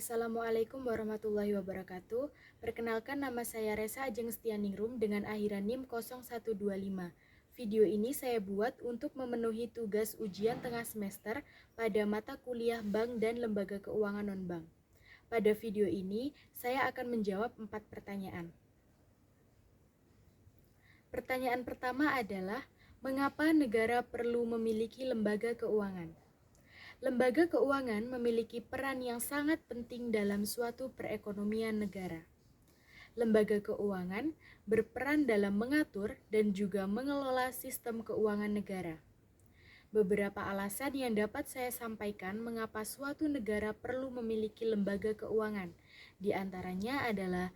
Assalamualaikum warahmatullahi wabarakatuh. Perkenalkan, nama saya Resa Ajeng Setianingrum dengan akhiran NIM 0125. Video ini saya buat untuk memenuhi tugas ujian tengah semester pada mata kuliah Bank dan Lembaga Keuangan Non-Bank. Pada video ini, saya akan menjawab 4 pertanyaan. Pertanyaan pertama adalah, mengapa negara perlu memiliki lembaga keuangan? Lembaga keuangan memiliki peran yang sangat penting dalam suatu perekonomian negara. Lembaga keuangan berperan dalam mengatur dan juga mengelola sistem keuangan negara. Beberapa alasan yang dapat saya sampaikan mengapa suatu negara perlu memiliki lembaga keuangan. Di antaranya adalah,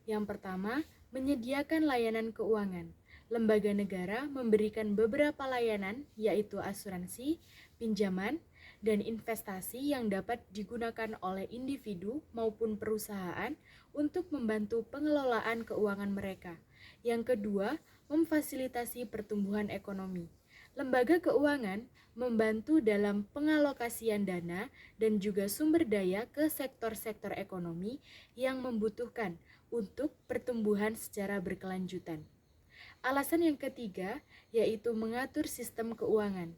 yang pertama, menyediakan layanan keuangan. Lembaga negara memberikan beberapa layanan, yaitu asuransi, pinjaman, dan investasi yang dapat digunakan oleh individu maupun perusahaan untuk membantu pengelolaan keuangan mereka. Yang kedua, memfasilitasi pertumbuhan ekonomi. Lembaga keuangan membantu dalam pengalokasian dana dan juga sumber daya ke sektor-sektor ekonomi yang membutuhkan untuk pertumbuhan secara berkelanjutan. Alasan yang ketiga yaitu mengatur sistem keuangan.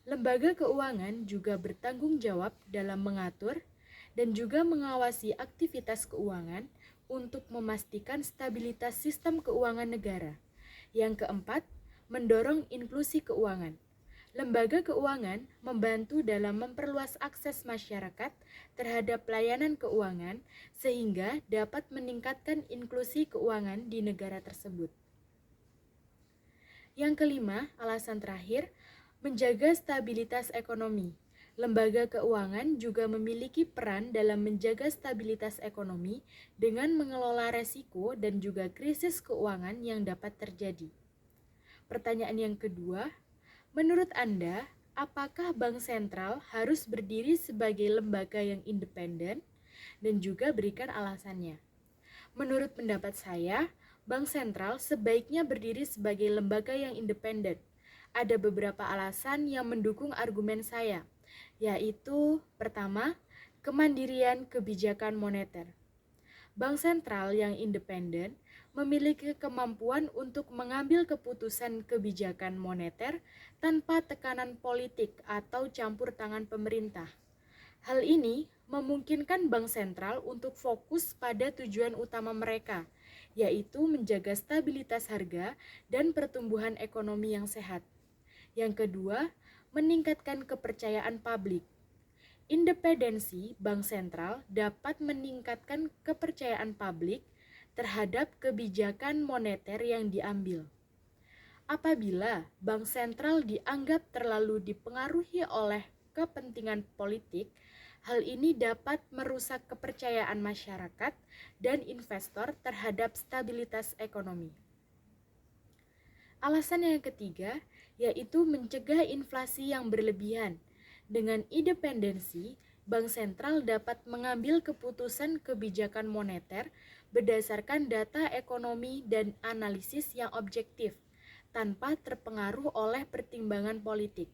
Lembaga keuangan juga bertanggung jawab dalam mengatur dan juga mengawasi aktivitas keuangan untuk memastikan stabilitas sistem keuangan negara. Yang keempat, mendorong inklusi keuangan. Lembaga keuangan membantu dalam memperluas akses masyarakat terhadap layanan keuangan sehingga dapat meningkatkan inklusi keuangan di negara tersebut. Yang kelima, alasan terakhir, menjaga stabilitas ekonomi. Lembaga keuangan juga memiliki peran dalam menjaga stabilitas ekonomi dengan mengelola resiko dan juga krisis keuangan yang dapat terjadi. Pertanyaan yang kedua, menurut Anda, apakah Bank Sentral harus berdiri sebagai lembaga yang independen? Dan juga berikan alasannya. Menurut pendapat saya, Bank Sentral sebaiknya berdiri sebagai lembaga yang independen. Ada beberapa alasan yang mendukung argumen saya, yaitu pertama, kemandirian kebijakan moneter. Bank sentral yang independen memiliki kemampuan untuk mengambil keputusan kebijakan moneter tanpa tekanan politik atau campur tangan pemerintah. Hal ini memungkinkan bank sentral untuk fokus pada tujuan utama mereka, yaitu menjaga stabilitas harga dan pertumbuhan ekonomi yang sehat. Yang kedua, meningkatkan kepercayaan publik. Independensi bank sentral dapat meningkatkan kepercayaan publik terhadap kebijakan moneter yang diambil. Apabila bank sentral dianggap terlalu dipengaruhi oleh kepentingan politik, hal ini dapat merusak kepercayaan masyarakat dan investor terhadap stabilitas ekonomi. Alasan yang ketiga yaitu mencegah inflasi yang berlebihan. Dengan independensi, bank sentral dapat mengambil keputusan kebijakan moneter berdasarkan data ekonomi dan analisis yang objektif, tanpa terpengaruh oleh pertimbangan politik.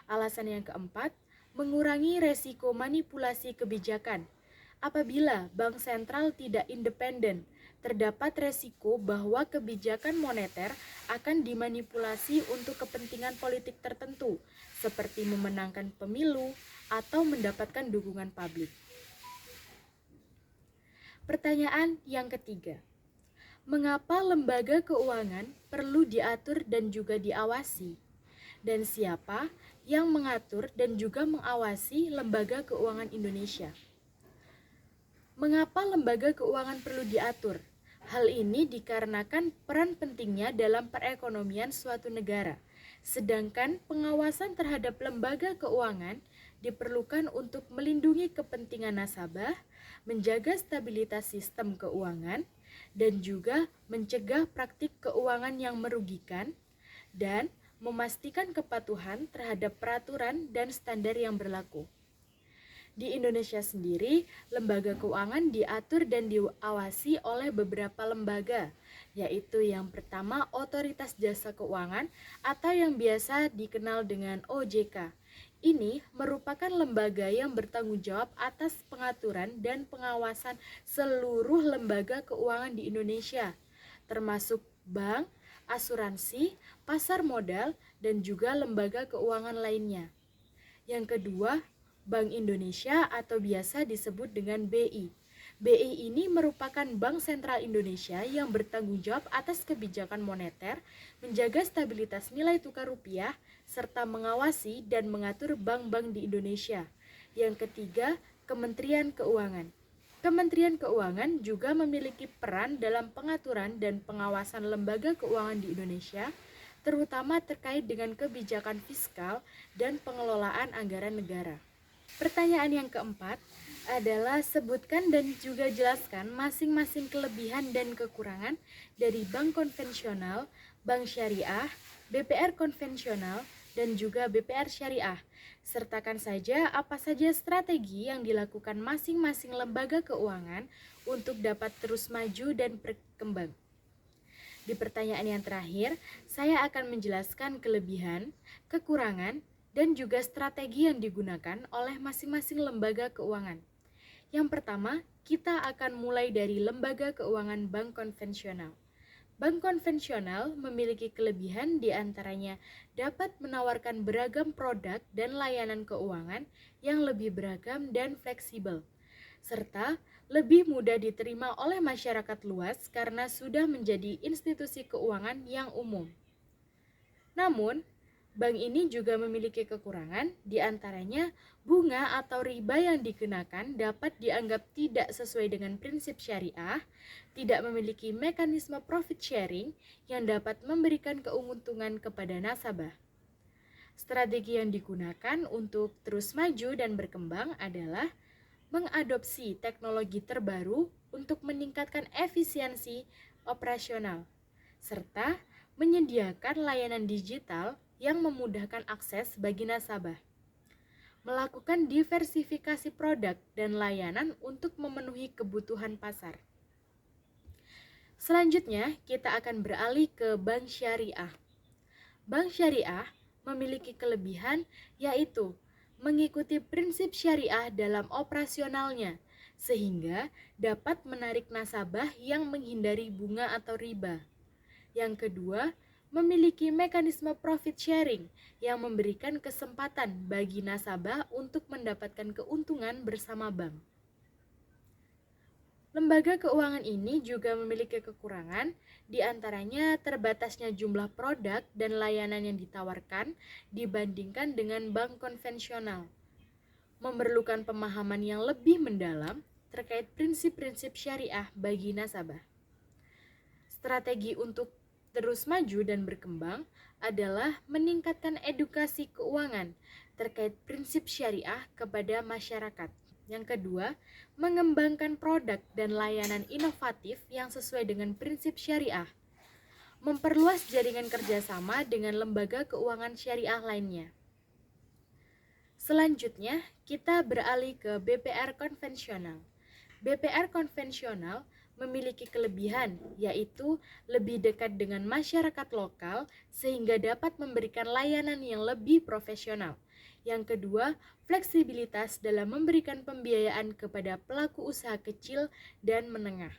Alasan yang keempat, mengurangi resiko manipulasi kebijakan. Apabila bank sentral tidak independen, terdapat resiko bahwa kebijakan moneter akan dimanipulasi untuk kepentingan politik tertentu, seperti memenangkan pemilu atau mendapatkan dukungan publik. Pertanyaan yang ketiga, mengapa lembaga keuangan perlu diatur dan juga diawasi? Dan siapa yang mengatur dan juga mengawasi lembaga keuangan Indonesia? Mengapa lembaga keuangan perlu diatur? Hal ini dikarenakan peran pentingnya dalam perekonomian suatu negara, sedangkan pengawasan terhadap lembaga keuangan diperlukan untuk melindungi kepentingan nasabah, menjaga stabilitas sistem keuangan, dan juga mencegah praktik keuangan yang merugikan, dan memastikan kepatuhan terhadap peraturan dan standar yang berlaku. Di Indonesia sendiri, lembaga keuangan diatur dan diawasi oleh beberapa lembaga, yaitu yang pertama Otoritas Jasa Keuangan atau yang biasa dikenal dengan OJK. Ini merupakan lembaga yang bertanggung jawab atas pengaturan dan pengawasan seluruh lembaga keuangan di Indonesia, termasuk bank, asuransi, pasar modal, dan juga lembaga keuangan lainnya. Yang kedua, Bank Indonesia atau biasa disebut dengan BI. BI ini merupakan Bank Sentral Indonesia yang bertanggung jawab atas kebijakan moneter, menjaga stabilitas nilai tukar rupiah, serta mengawasi dan mengatur bank-bank di Indonesia. Yang ketiga, Kementerian Keuangan. Kementerian Keuangan juga memiliki peran dalam pengaturan dan pengawasan lembaga keuangan di Indonesia, terutama terkait dengan kebijakan fiskal dan pengelolaan anggaran negara. Pertanyaan yang keempat adalah sebutkan dan juga jelaskan masing-masing kelebihan dan kekurangan dari bank konvensional, bank syariah, BPR konvensional, dan juga BPR syariah. Sertakan saja apa saja strategi yang dilakukan masing-masing lembaga keuangan untuk dapat terus maju dan berkembang. Di pertanyaan yang terakhir, saya akan menjelaskan kelebihan, kekurangan, dan juga strategi yang digunakan oleh masing-masing lembaga keuangan. Yang pertama, kita akan mulai dari lembaga keuangan bank konvensional. Bank konvensional memiliki kelebihan diantaranya dapat menawarkan beragam produk dan layanan keuangan yang lebih beragam dan fleksibel, serta lebih mudah diterima oleh masyarakat luas karena sudah menjadi institusi keuangan yang umum. Namun, bank ini juga memiliki kekurangan, diantaranya bunga atau riba yang dikenakan dapat dianggap tidak sesuai dengan prinsip syariah, tidak memiliki mekanisme profit sharing yang dapat memberikan keuntungan kepada nasabah. Strategi yang digunakan untuk terus maju dan berkembang adalah mengadopsi teknologi terbaru untuk meningkatkan efisiensi operasional, serta menyediakan layanan digital yang memudahkan akses bagi nasabah. Melakukan diversifikasi produk dan layanan untuk memenuhi kebutuhan pasar. Selanjutnya, kita akan beralih ke bank syariah. Bank syariah memiliki kelebihan yaitu mengikuti prinsip syariah dalam operasionalnya, sehingga dapat menarik nasabah yang menghindari bunga atau riba. Yang kedua, memiliki mekanisme profit sharing yang memberikan kesempatan bagi nasabah untuk mendapatkan keuntungan bersama bank. Lembaga keuangan ini juga memiliki kekurangan, diantaranya terbatasnya jumlah produk dan layanan yang ditawarkan dibandingkan dengan bank konvensional. Memerlukan pemahaman yang lebih mendalam terkait prinsip-prinsip syariah bagi nasabah. Strategi untuk terus maju dan berkembang adalah meningkatkan edukasi keuangan terkait prinsip syariah kepada masyarakat. Yang kedua, mengembangkan produk dan layanan inovatif yang sesuai dengan prinsip syariah. Memperluas jaringan kerjasama dengan lembaga keuangan syariah lainnya. Selanjutnya, kita beralih ke BPR konvensional. BPR konvensional memiliki kelebihan, yaitu lebih dekat dengan masyarakat lokal sehingga dapat memberikan layanan yang lebih profesional. Yang kedua, fleksibilitas dalam memberikan pembiayaan kepada pelaku usaha kecil dan menengah.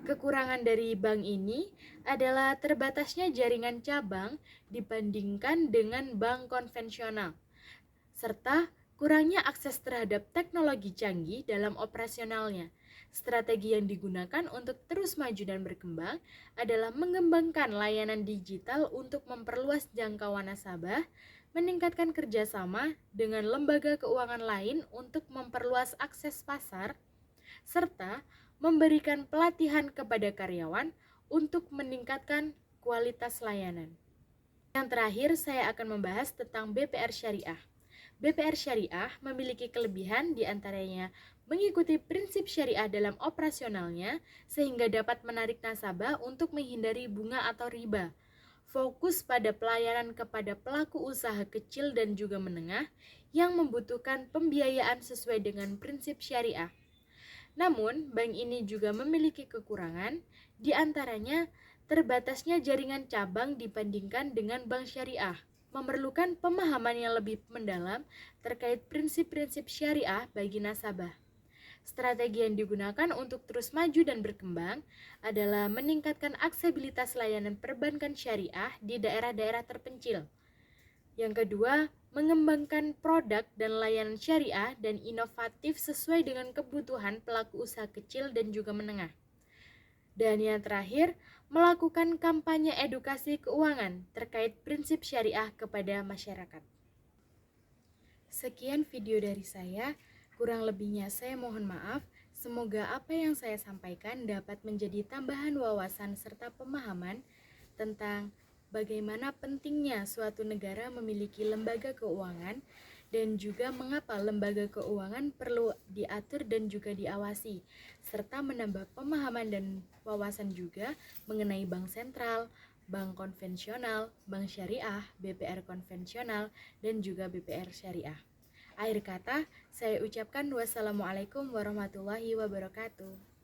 Kekurangan dari bank ini adalah terbatasnya jaringan cabang dibandingkan dengan bank konvensional, serta kurangnya akses terhadap teknologi canggih dalam operasionalnya. Strategi yang digunakan untuk terus maju dan berkembang adalah mengembangkan layanan digital untuk memperluas jangkauan nasabah, meningkatkan kerjasama dengan lembaga keuangan lain untuk memperluas akses pasar, serta memberikan pelatihan kepada karyawan untuk meningkatkan kualitas layanan. Yang terakhir, saya akan membahas tentang BPR Syariah. BPR Syariah memiliki kelebihan diantaranya mengikuti prinsip syariah dalam operasionalnya sehingga dapat menarik nasabah untuk menghindari bunga atau riba. Fokus pada pelayanan kepada pelaku usaha kecil dan juga menengah yang membutuhkan pembiayaan sesuai dengan prinsip syariah. Namun, bank ini juga memiliki kekurangan, diantaranya terbatasnya jaringan cabang dibandingkan dengan bank syariah. memerlukan pemahaman yang lebih mendalam terkait prinsip-prinsip syariah bagi nasabah. Strategi yang digunakan untuk terus maju dan berkembang adalah meningkatkan aksesibilitas layanan perbankan syariah di daerah-daerah terpencil. Yang kedua, mengembangkan produk dan layanan syariah dan inovatif sesuai dengan kebutuhan pelaku usaha kecil dan juga menengah. Dan yang terakhir, melakukan kampanye edukasi keuangan terkait prinsip syariah kepada masyarakat. Sekian video dari saya, kurang lebihnya saya mohon maaf. Semoga apa yang saya sampaikan dapat menjadi tambahan wawasan serta pemahaman tentang bagaimana pentingnya suatu negara memiliki lembaga keuangan dan juga mengapa lembaga keuangan perlu diatur dan juga diawasi, serta menambah pemahaman dan wawasan juga mengenai bank sentral, bank konvensional, bank syariah, BPR konvensional, dan juga BPR syariah. Akhir kata, saya ucapkan wassalamualaikum warahmatullahi wabarakatuh.